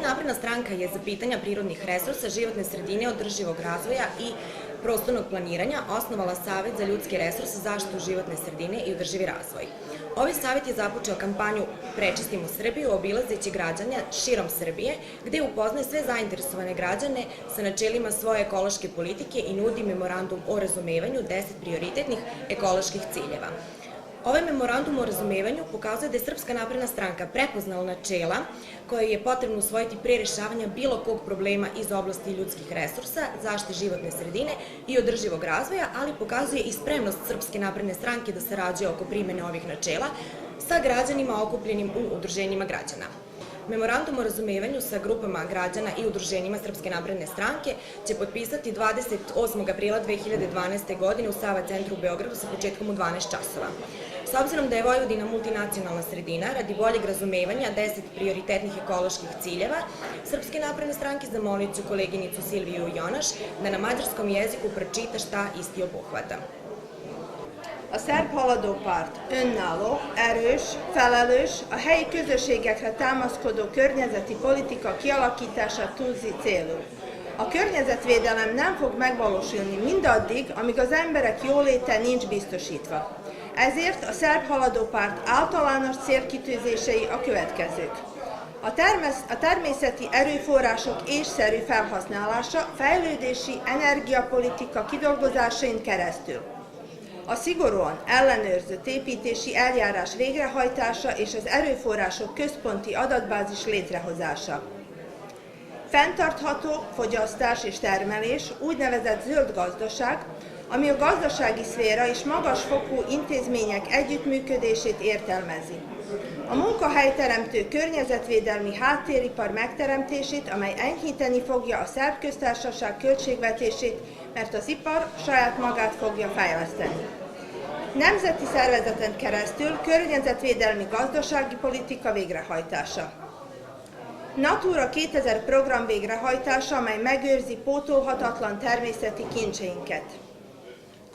napredna stranka je za pitanja prirodnih resursa, životne sredine, održivog razvoja i prostornog planiranja osnovala Savet za ljudske resurse, zaštitu životne sredine i održivi razvoj. Ovaj savet je započeo kampanju Prečistimo Srbiju, obilazeći građane širom Srbije, gde upoznaje sve zainteresovane građane sa načelima svoje ekološke politike i nudi memorandum o razumevanju 10 prioritetnih ekoloških ciljeva. Ovaj memorandum o razumevanju pokazuje da je Srpska napredna stranka prepoznala načela koje je potrebno usvojiti pre rešavanja bilo kog problema iz oblasti ljudskih resursa, zaštite životne sredine i održivog razvoja, ali pokazuje i spremnost Srpske napredne stranke da sarađuje oko primene ovih načela sa građanima okupljenim u udruženjima građana. Memorandum o razumevanju sa grupama građana i udruženjima Srpske napredne stranke će potpisati 28. aprila 2012. godine u Sava centru u Beogradu sa početkom u 12 časova. S obzirom da je Vojvodina multinacionalna sredina, radi boljeg razumevanja 10 prioritetnih ekoloških ciljeva, Srpske napredne stranke zamolit ću koleginicu Silviju Jonaš da na mađarskom jeziku pročita šta isti obuhvata. A Szerb Haladó Párt önálló, erős, felelős, a helyi közösségekre támaszkodó környezeti politika kialakítását tűzi célul. A környezetvédelem nem fog megvalósulni mindaddig, amíg az emberek jóléte nincs biztosítva. Ezért a Szerb Haladó Párt általános célkitűzései a következők. A természeti erőforrások észszerű felhasználása fejlődési energiapolitika kidolgozásain keresztül. A szigorúan ellenőrzött építési eljárás végrehajtása és az erőforrások központi adatbázis létrehozása. Fenntartható fogyasztás és termelés, úgynevezett zöld gazdaság, ami a gazdasági szféra és magasfokú intézmények együttműködését értelmezi. A munkahelyteremtő környezetvédelmi háttéripar megteremtését, amely enyhíteni fogja a Szerb Köztársaság költségvetését, mert az ipar saját magát fogja fejleszteni. Nemzeti szervezeten keresztül környezetvédelmi gazdasági politika végrehajtása. Natura 2000 program végrehajtása, amely megőrzi pótolhatatlan természeti kincseinket.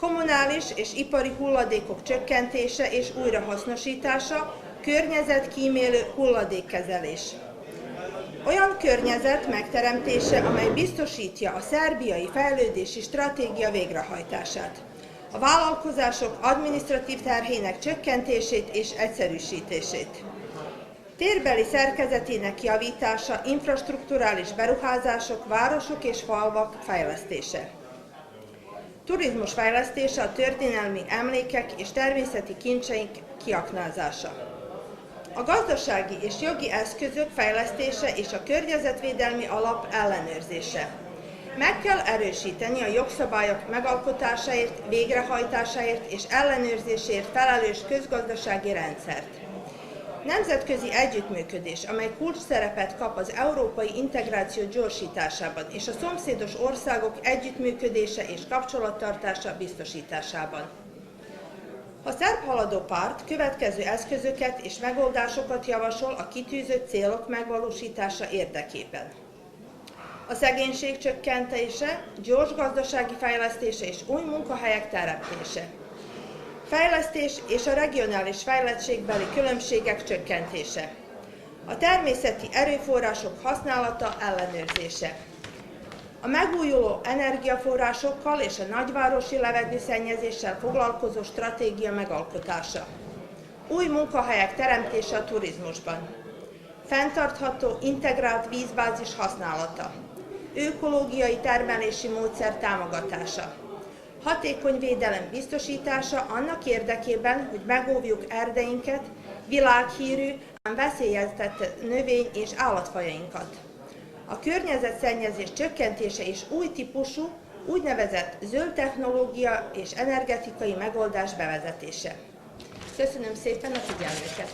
Kommunális és ipari hulladékok csökkentése és újrahasznosítása, környezetkímélő hulladékkezelés. Olyan környezet megteremtése, amely biztosítja a szerbiai fejlődési stratégia végrehajtását. A vállalkozások adminisztratív terhének csökkentését és egyszerűsítését. Térbeli szerkezetének javítása, infrastrukturális beruházások, városok és falvak fejlesztése. Turizmus fejlesztése, a történelmi emlékek és természeti kincseink kiaknázása. A gazdasági és jogi eszközök fejlesztése és a környezetvédelmi alap ellenőrzése. Meg kell erősíteni a jogszabályok megalkotásáért, végrehajtásáért és ellenőrzéséért felelős közgazdasági rendszert. Nemzetközi együttműködés, amely kulcsszerepet kap az európai integráció gyorsításában és a szomszédos országok együttműködése és kapcsolattartása biztosításában. A Szerb Haladó Párt következő eszközöket és megoldásokat javasol a kitűzött célok megvalósítása érdekében. A szegénység csökkentése, gyors gazdasági fejlesztése és új munkahelyek teremtése. Fejlesztés és a regionális fejlettségbeli különbségek csökkentése. A természeti erőforrások használata ellenőrzése. A megújuló energiaforrásokkal és a nagyvárosi levegőszennyezéssel foglalkozó stratégia megalkotása. Új munkahelyek teremtése a turizmusban. Fenntartható, integrált vízbázis használata. Ökológiai termelési módszer támogatása. Hatékony védelem biztosítása annak érdekében, hogy megóvjuk erdeinket, világhírű, veszélyeztetett növény- és állatfajainkat. A környezetszennyezés csökkentése és új típusú, úgynevezett zöld technológia és energetikai megoldás bevezetése. Köszönöm szépen a figyelmüket!